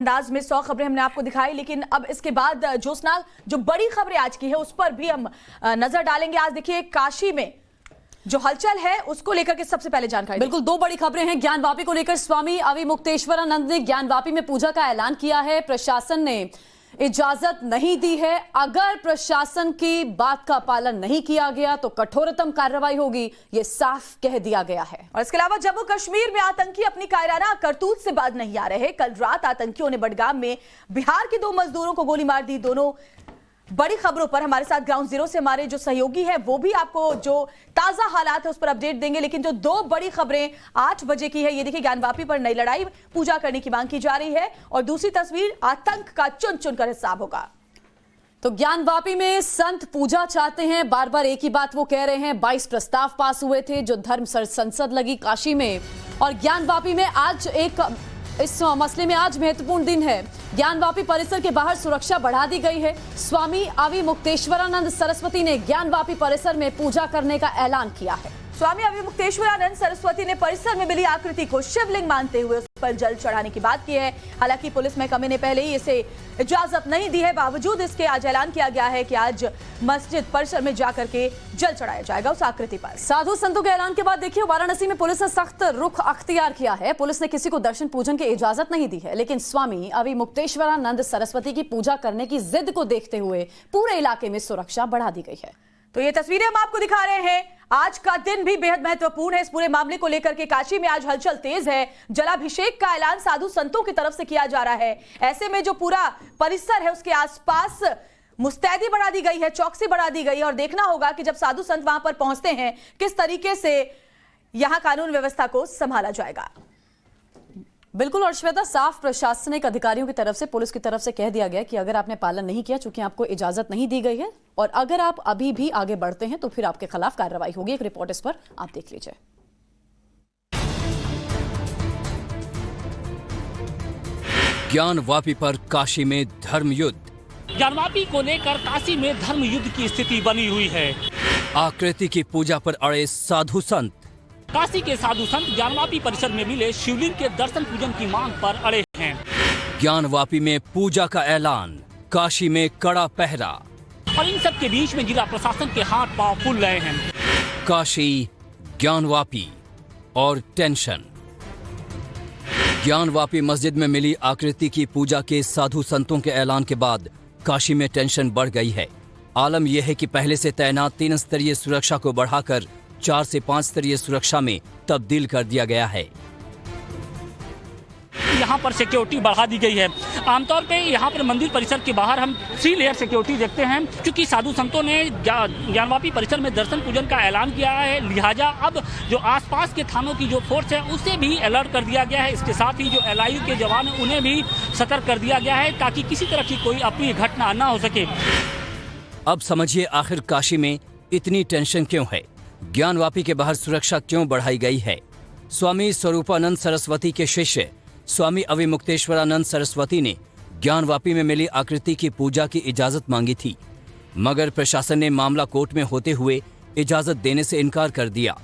अंदाज में 100 खबरें हमने आपको दिखाई, लेकिन अब इसके बाद ज्योत्सना जो बड़ी खबरें आज की है उस पर भी हम नजर डालेंगे। आज देखिए काशी में जो हलचल है उसको लेकर के सबसे पहले जानकारी। बिल्कुल, दो बड़ी खबरें हैं। ज्ञानवापी को लेकर स्वामी अविमुक्तेश्वरानंद ने ज्ञानवापी में पूजा का ऐलान किया है। प्रशासन ने इजाजत नहीं दी है। अगर प्रशासन की बात का पालन नहीं किया गया तो कठोरतम कार्रवाई होगी, ये साफ कह दिया गया है। और इसके अलावा जम्मू कश्मीर में आतंकी अपनी कायराना करतूत से बाज नहीं आ रहे। कल रात आतंकियों ने बडगाम में बिहार के 2 मजदूरों को गोली मार दी। दोनों बड़ी खबरों पर हमारे साथ ग्राउंड जीरो से हमारे जो सहयोगी है वो भी आपको जो ताजा हालात है उस पर अपडेट देंगे। लेकिन जो 2 बड़ी खबरें 8 बजे की है, ये देखिए ज्ञानवापी पर नई लड़ाई, पूजा करने की मांग की जा रही है। और दूसरी तस्वीर, आतंक का चुन चुन कर हिसाब होगा। तो ज्ञानवापी में संत पूजा चाहते हैं, बार बार एक ही बात वो कह रहे हैं। 22 प्रस्ताव पास हुए थे जो धर्म संसद लगी काशी में, और ज्ञानवापी में आज इस मसले में आज महत्वपूर्ण दिन है। ज्ञानवापी परिसर के बाहर सुरक्षा बढ़ा दी गई है। स्वामी अविमुक्तेश्वरानंद सरस्वती ने ज्ञानवापी परिसर में पूजा करने का ऐलान किया है। स्वामी अविमुक्तेश्वरानंद सरस्वती ने परिसर में मिली आकृति को शिवलिंग मानते हुए उस पर जल चढ़ाने की बात की है। हालांकि पुलिस महकमे ने पहले ही इसे इजाजत नहीं दी है, बावजूद इसके आज ऐलान किया गया है कि आज मस्जिद परिसर में जाकर के जल चढ़ाया जाएगा उस आकृति पर। साधु संतों के ऐलान के बाद देखिए वाराणसी में पुलिस ने सख्त रुख अख्तियार किया है। पुलिस ने किसी को दर्शन पूजन की इजाजत नहीं दी है, लेकिन स्वामी अविमुक्तेश्वरानंद सरस्वती की पूजा करने की जिद को देखते हुए पूरे इलाके में सुरक्षा बढ़ा दी गई है। तो ये तस्वीरें हम आपको दिखा रहे हैं। आज का दिन भी बेहद महत्वपूर्ण है। इस पूरे मामले को लेकर के काशी में आज हलचल तेज है। जलाभिषेक का ऐलान साधु संतों की तरफ से किया जा रहा है। ऐसे में जो पूरा परिसर है उसके आसपास मुस्तैदी बढ़ा दी गई है, चौकसी बढ़ा दी गई है। और देखना होगा कि जब साधु संत वहां पर पहुंचते हैं किस तरीके से यहां कानून व्यवस्था को संभाला जाएगा। बिल्कुल, और श्वेता, साफ प्रशासनिक अधिकारियों की तरफ से, पुलिस की तरफ से कह दिया गया कि अगर आपने पालन नहीं किया, चूंकि आपको इजाजत नहीं दी गई है, और अगर आप अभी भी आगे बढ़ते हैं तो फिर आपके खिलाफ कार्रवाई होगी। एक रिपोर्ट इस पर आप देख लीजिए। ज्ञानवापी पर काशी में धर्म युद्ध। ज्ञानवापी को लेकर काशी में धर्म युद्ध की स्थिति बनी हुई है। आकृति की पूजा पर अड़े साधु संत। काशी के साधु संत ज्ञानवापी परिसर में मिले शिवलिंग के दर्शन पूजन की मांग पर अड़े हैं। ज्ञानवापी में पूजा का ऐलान, काशी में कड़ा पहरा। और इन सब के बीच में जिला प्रशासन के हाथ पांव फूल रहे हैं। काशी, ज्ञानवापी और टेंशन। ज्ञानवापी मस्जिद में मिली आकृति की पूजा के साधु संतों के ऐलान के बाद काशी में टेंशन बढ़ गई है। आलम यह है कि पहले से तैनात 3 स्तरीय सुरक्षा को बढ़ाकर 4 से 5 स्तरीय सुरक्षा में तब्दील कर दिया गया है। यहाँ पर सिक्योरिटी बढ़ा दी गई है। आमतौर पे यहाँ पर मंदिर परिसर के बाहर हम 3 लेयर सिक्योरिटी देखते हैं, क्योंकि साधु संतों ने ज्ञानवापी परिसर में दर्शन पूजन का ऐलान किया है। लिहाजा अब जो आसपास के थानों की जो फोर्स है उसे भी अलर्ट कर दिया गया है। इसके साथ ही जो LIU के जवान हैं उन्हें भी सतर्क कर दिया गया है, ताकि किसी तरह की कोई अप्रिय घटना न हो सके। अब समझिए आखिर काशी में इतनी टेंशन क्यों है, ज्ञानवापी के बाहर सुरक्षा क्यों बढ़ाई गई है। स्वामी स्वरूपानंद सरस्वती के शिष्य स्वामी अविमुक्तेश्वरानंद सरस्वती ने ज्ञानवापी में मिली आकृति की पूजा की इजाजत मांगी थी, मगर प्रशासन ने मामला कोर्ट में होते हुए इजाजत देने से इनकार कर दिया।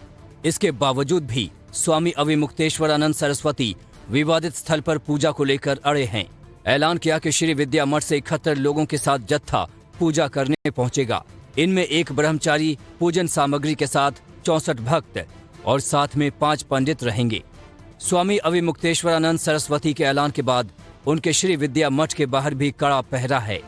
इसके बावजूद भी स्वामी अविमुक्तेश्वरानंद सरस्वती विवादित स्थल पर पूजा को लेकर अड़े हैं। ऐलान किया कि श्री विद्या मठ से 71 लोगों के साथ जत्था पूजा करने पहुंचेगा। इनमें 1 ब्रह्मचारी पूजन सामग्री के साथ 64 भक्त और साथ में 5 पंडित रहेंगे। स्वामी अविमुक्तेश्वरानंद सरस्वती के ऐलान के बाद उनके श्री विद्या मठ के बाहर भी कड़ा पहरा है।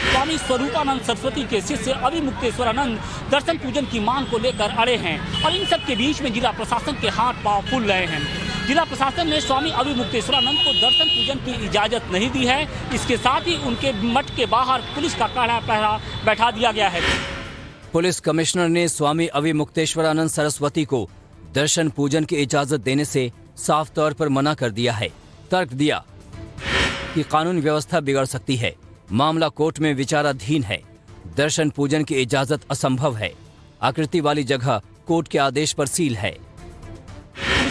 स्वामी स्वरूपानंद सरस्वती के शिष्य अविमुक्तेश्वरानंद दर्शन पूजन की मांग को लेकर अड़े हैं, और इन सब के बीच में जिला प्रशासन के हाथ पांव फूल रहे हैं। जिला प्रशासन ने स्वामी अविमुक्तेश्वरानंद को दर्शन पूजन की इजाजत नहीं दी है। इसके साथ ही उनके मठ के बाहर पुलिस का कड़ा पहरा बैठा दिया गया है। पुलिस कमिश्नर ने स्वामी अविमुक्तेश्वरानंद सरस्वती को दर्शन पूजन की इजाजत देने से साफ तौर पर मना कर दिया है। तर्क दिया कि कानून व्यवस्था बिगड़ सकती है, मामला कोर्ट में विचाराधीन है, दर्शन पूजन की इजाजत असंभव है, आकृति वाली जगह कोर्ट के आदेश पर सील है।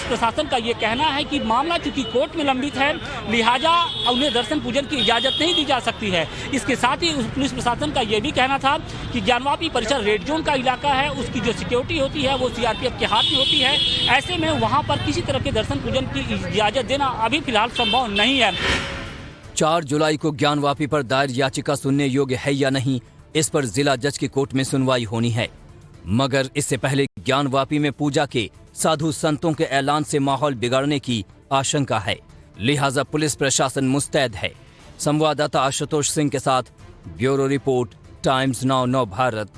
पुलिस प्रशासन का ये कहना है कि मामला चूंकि कोर्ट में लंबित है, लिहाजा उन्हें दर्शन पूजन की इजाजत नहीं दी जा सकती है। इसके साथ ही पुलिस प्रशासन का ये भी कहना था कि ज्ञानवापी परिसर रेड जोन का इलाका है, उसकी जो सिक्योरिटी होती है वो सीआरपीएफ के हाथ में होती है। ऐसे में वहाँ पर किसी तरह के दर्शन पूजन की इजाजत देना अभी फिलहाल संभव नहीं है। 4 जुलाई को ज्ञानवापी पर दायर याचिका सुनने योग्य है या नहीं, इस पर जिला जज की कोर्ट में सुनवाई होनी है। मगर इससे पहले ज्ञानवापी में पूजा के साधु संतों के ऐलान से माहौल बिगड़ने की आशंका है, लिहाजा पुलिस प्रशासन मुस्तैद है। संवाददाता आशुतोष सिंह के साथ ब्यूरो रिपोर्ट, टाइम्स नाउ नव भारत।